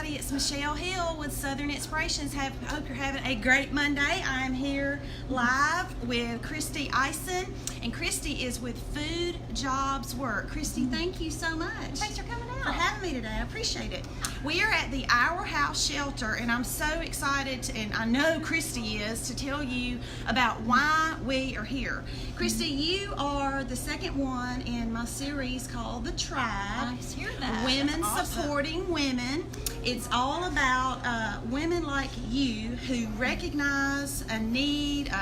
everybody. It's Michelle Hill with Southern Inspirations. Hope you're having a great Monday. I'm here live with Christie Ison, and Christie is with Food Jobs Work. Christie, thank you so much. Thanks for coming out. For having me today. I appreciate it. We are at the Our House Shelter, and I'm so excited, and I know Christie is, to tell you about why we are here. Christie, you are the second one in my series called The Tribe. I hear that. Women Awesome. Supporting Women. It's all about women like you who recognize a need,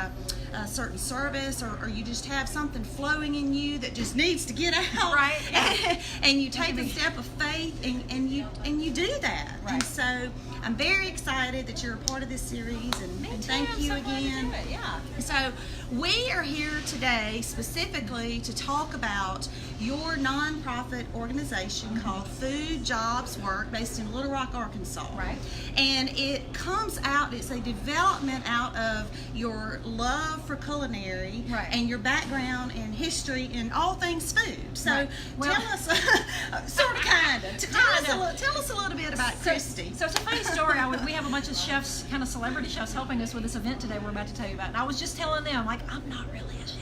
a certain service, or you just have something flowing in you that just needs to get out. Right. And you take the step of faith and you do that. Right. And so I'm very excited that you're a part of this series, and thank I'm you so glad to again. do it. Yeah. So we are here today specifically to talk about your nonprofit organization called Food Jobs Work, based in Little Rock, Arkansas. Right. And it comes out, it's a development out of your love for culinary, Right. and your background and history in all things food. So Right. Well, tell us, sort of, kind of, tell us a little bit about Christie. So it's a funny story. We have a bunch of chefs, kind of celebrity chefs, helping us with this event today we're about to tell you about. And I was just telling them, like, I'm not really a chef.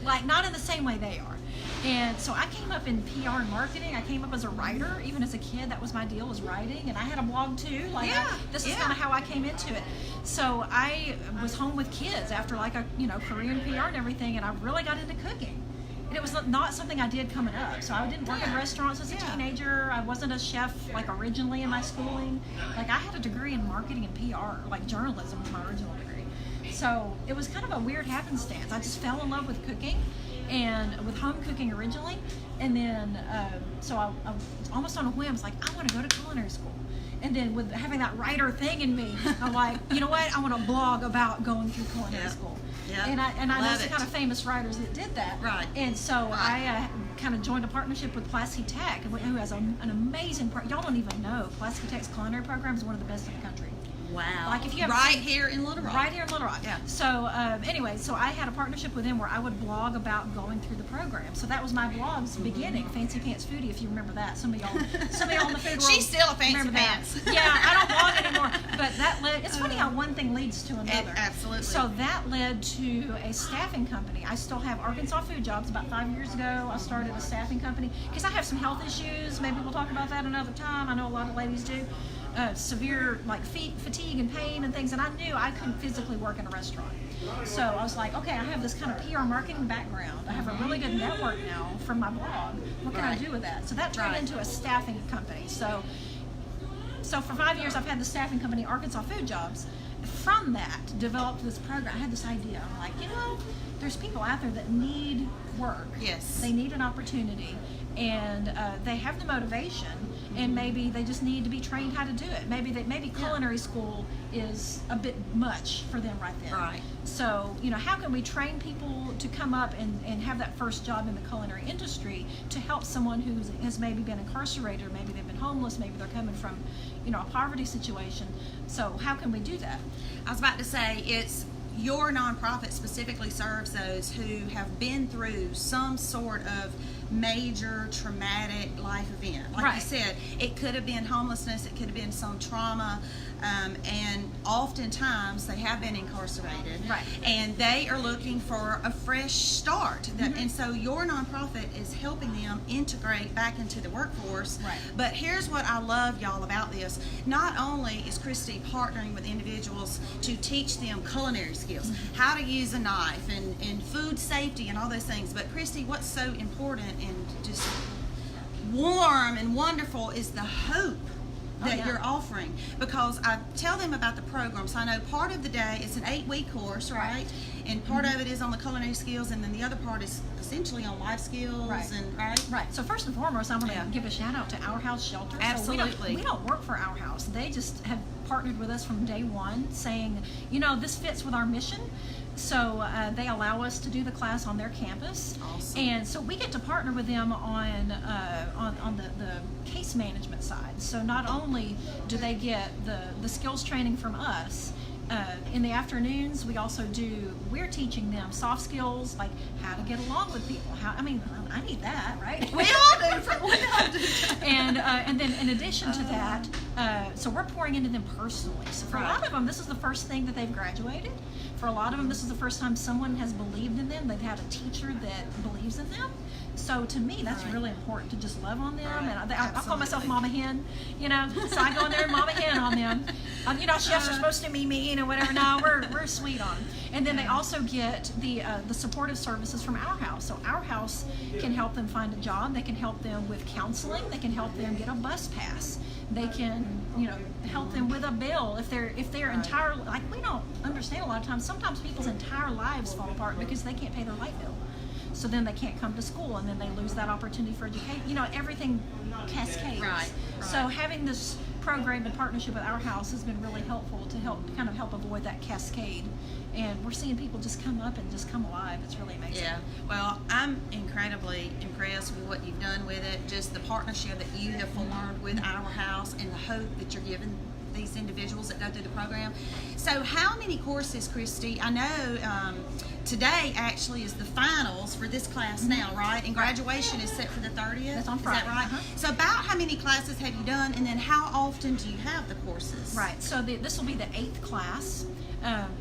Like, not in the same way they are. And so I came up in PR and marketing. I came up as a writer. Even as a kid, that was my deal, was writing. And I had a blog too. Like, this is kind of how I came into it. So I was home with kids after like a career in PR and everything, and I really got into cooking. And it was not something I did coming up. So I didn't work in restaurants as a teenager. I wasn't a chef like originally in my schooling. Like, I had a degree in marketing and PR, like journalism was my original degree. So it was kind of a weird happenstance. I just fell in love with cooking, and with home cooking originally. And then, so I was almost on a whim, I was like, I want to go to culinary school. And then with having that writer thing in me, I'm like, you know what? I want to blog about going through culinary school. Yeah. And I know Love some it. kind of famous writers that did that. Right. And so I kind of joined a partnership with Classy Tech, who has an amazing y'all don't even know, Classy Tech's culinary program is one of the best in the country. Wow. Like, if you have right here in Little Rock. Right here in Little Rock. Yeah. So anyway, so I had a partnership with them where I would blog about going through the program. So that was my blog's beginning, Fancy Pants Foodie, if you remember that. Some of y'all in the food world. She's still a fancy remember pants. That. Yeah, I don't blog anymore. But that led. It's funny how one thing leads to another. Absolutely. So that led to a staffing company. I still have Arkansas Food Jobs. About 5 years ago, I started a staffing company because I have some health issues. Maybe we'll talk about that another time. I know a lot of ladies do. Severe like fatigue and pain and things, and I knew I couldn't physically work in a restaurant. So I was like, okay, I have this kind of PR marketing background. I have a really good network now from my blog. What can I do with that? So that turned into a staffing company. So for 5 years, I've had the staffing company, Arkansas Food Jobs. From that, developed this program. I had this idea. I'm like, there's people out there that need work. Yes. They need an opportunity, and they have the motivation, and maybe they just need to be trained how to do it. Maybe culinary school is a bit much for them right then. Right. So, how can we train people to come up and have that first job in the culinary industry to help someone who has maybe been incarcerated, or maybe they've been homeless, maybe they're coming from, a poverty situation. So how can we do that? I was about to say, it's your nonprofit specifically serves those who have been through some sort of major traumatic life event. Like you said, it could have been homelessness, it could have been some trauma, and oftentimes they have been incarcerated. Right. And they are looking for a fresh start. And so your nonprofit is helping them integrate back into the workforce. Right. But here's what I love, y'all, about this. Not only is Christie partnering with individuals to teach them culinary skills, how to use a knife and food safety and all those things, but Christie, what's so important and just warm and wonderful is the hope that you're offering, because I tell them about the program. So I know part of the day, it's an 8-week course, right? And part of it is on the culinary skills, and then the other part is essentially on life skills. Right. So first and foremost, I want to give a shout out to Our House Shelter. Absolutely. So we don't work for Our House. They just have partnered with us from day one, saying, this fits with our mission. So they allow us to do the class on their campus. Awesome. And so we get to partner with them on the case management side. So not only do they get the skills training from us, In the afternoons, we're teaching them soft skills, like how to get along with people. I need that, right? We all do. And then in addition to that, so we're pouring into them personally. So for a lot of them, this is the first thing that they've graduated. For a lot of them, this is the first time someone has believed in them. They've had a teacher that believes in them. So to me, that's really important, to just love on them. And I call myself Mama Hen, so I go in there and Mama Hen on them. Chefs are supposed to be mean or whatever. No, we're sweet on them. And then they also get the supportive services from our house. So our house can help them find a job. They can help them with counseling. They can help them get a bus pass. They can, help them with a bill if they're entirely, like, we don't understand a lot of times. Sometimes people's entire lives fall apart because they can't pay their light bill. So then they can't come to school, and then they lose that opportunity for education. Everything cascades. Right. So having this program in partnership with our house has been really helpful to help avoid that cascade. And we're seeing people just come up and just come alive. It's really amazing. Yeah. Well, I'm incredibly impressed with what you've done with it. Just the partnership that you have formed with our house, and the hope that you're giving these individuals that go through the program. So how many courses, Christie? I know today actually is the finals for this class now, right? And graduation is set for the 30th. That's on Friday. Is that right? So about how many classes have you done, and then how often do you have the courses? Right. So this will be the 8th class.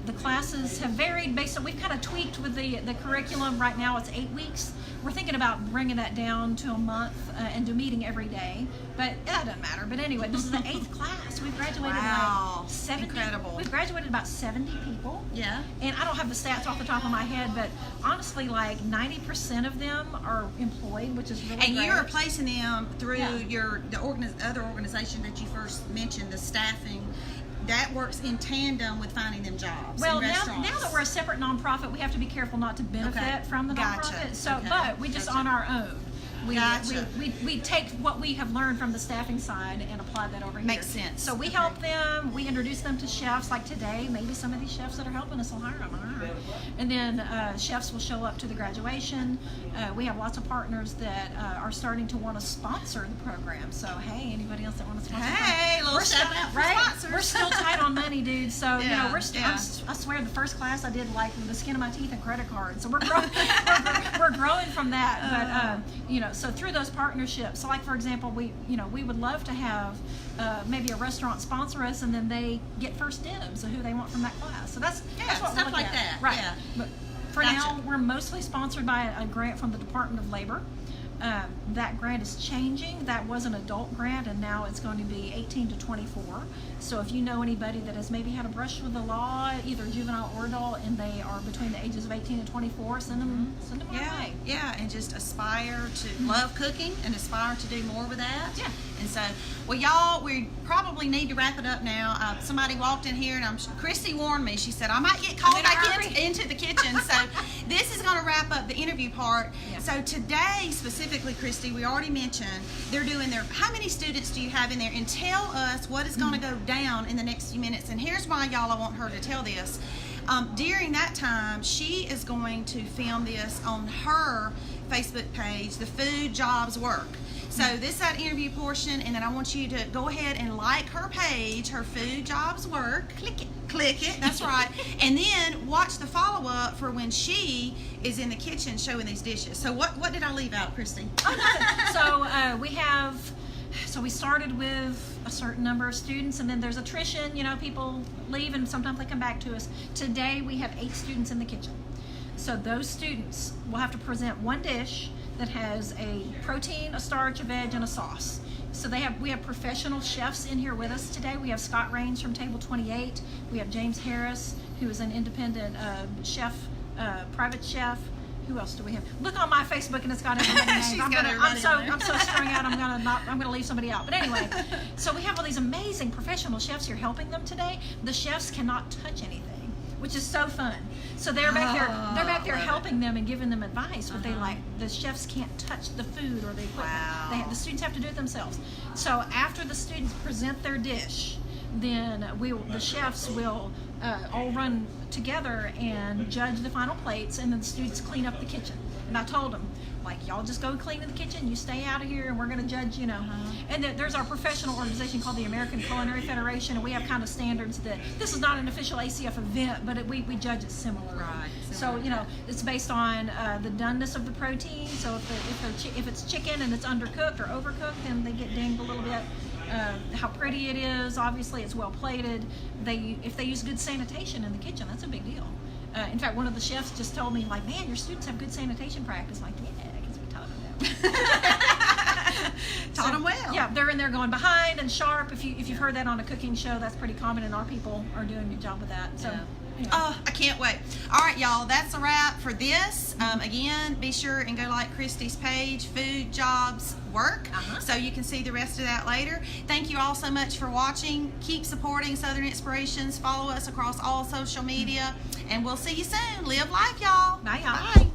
The classes have varied based on, we've kind of tweaked with the curriculum. Right now it's 8 weeks. We're thinking about bringing that down to a month and do meeting every day, but that doesn't matter. But anyway, this is the 8th class. We've graduated like 70. Incredible. We've graduated about 70 people. Yeah. And I don't have the stats off the top of my head, but honestly, like 90% of them are employed, which is really And great. you're replacing them through the other organization that you first mentioned, the staffing. That works in tandem with finding them jobs. Well, in now restaurants. that we're a separate nonprofit, we have to be careful not to benefit from the nonprofit. So, but we just on our own. We take what we have learned from the staffing side and apply that over here. Makes sense. So we help them. We introduce them to chefs. Like today, maybe some of these chefs that are helping us will hire them. And then chefs will show up to the graduation. We have lots of partners that are starting to want to sponsor the program. So hey, anybody else that want to sponsor? Hey, little shout out for sponsors. We're still tight on money, dude. So we're still. Yeah. I swear, the first class I did like with the skin of my teeth and credit cards. So we're growing. we're growing from that. But so through those partnerships. So like for example, we would love to have maybe a restaurant sponsor us, and then they get first dibs of who they want from that class. So that's what stuff we're like looking that. at. Right. Yeah. But for now, we're mostly sponsored by a grant from the Department of Labor. That grant is changing. That was an adult grant, and now it's going to be 18 to 24. So if you know anybody that has maybe had a brush with the law, either juvenile or adult, and they are between the ages of 18 and 24, send them our way. Yeah, and just aspire to love cooking and aspire to do more with that. Yeah. And so, well, y'all, we probably need to wrap it up now. Somebody walked in here, and Christie warned me. She said, I might get called back into the kitchen. So this is going to wrap up the interview part. Yeah. So today, specifically, Christie, we already mentioned they're doing how many students do you have in there? And tell us what is going to go down in the next few minutes. And here's why, y'all, I want her to tell this. During that time, she is going to film this on her Facebook page, The Food Jobs Work. So this is that interview portion, and then I want you to go ahead and like her page, her Food Jobs Work. Click it, that's right. And then watch the follow-up for when she is in the kitchen showing these dishes. So what did I leave out, Christie? So we started with a certain number of students, and then there's attrition. People leave, and sometimes they come back to us. Today we have 8 students in the kitchen. So those students will have to present one dish that has a protein, a starch, a veg, and a sauce. So we have professional chefs in here with us today. We have Scott Raines from Table 28. We have James Harris, who is an independent chef, private chef. Who else do we have? Look on my Facebook, and it's got everybody's name. I'm so strung out. I'm gonna leave somebody out. But anyway, so we have all these amazing professional chefs here helping them today. The chefs cannot touch anything, which is so fun. So they're back there helping them and giving them advice. But the chefs can't touch the food or the equipment. Wow. The students have to do it themselves. So after the students present their dish, then the chefs will all run together and judge the final plates, and then the students clean up the kitchen. And I told them, Like, y'all just go clean in the kitchen, you stay out of here, and we're going to judge, you know. And there's our professional organization called the American Culinary Federation, and we have kind of standards that this is not an official ACF event, but we judge it similarly. Right. So, you know, it's based on the doneness of the protein. So if it's chicken and it's undercooked or overcooked, then they get dinged a little bit. How pretty it is, obviously it's well plated. If they use good sanitation in the kitchen, that's a big deal. In fact, one of the chefs just told me, like, man, your students have good sanitation practice. Like, yeah, because we taught them that. Taught them well. Yeah, they're in there going behind and sharp. If you've heard that on a cooking show, that's pretty common, and our people are doing a good job with that. So. Yeah. Yeah. Oh, I can't wait. All right, y'all, that's a wrap for this. Again, be sure and go like Christie's page, Food Jobs Work, so you can see the rest of that later. Thank you all so much for watching. Keep supporting Southern Inspirations. Follow us across all social media, and we'll see you soon. Live life, y'all. Bye, y'all. Bye.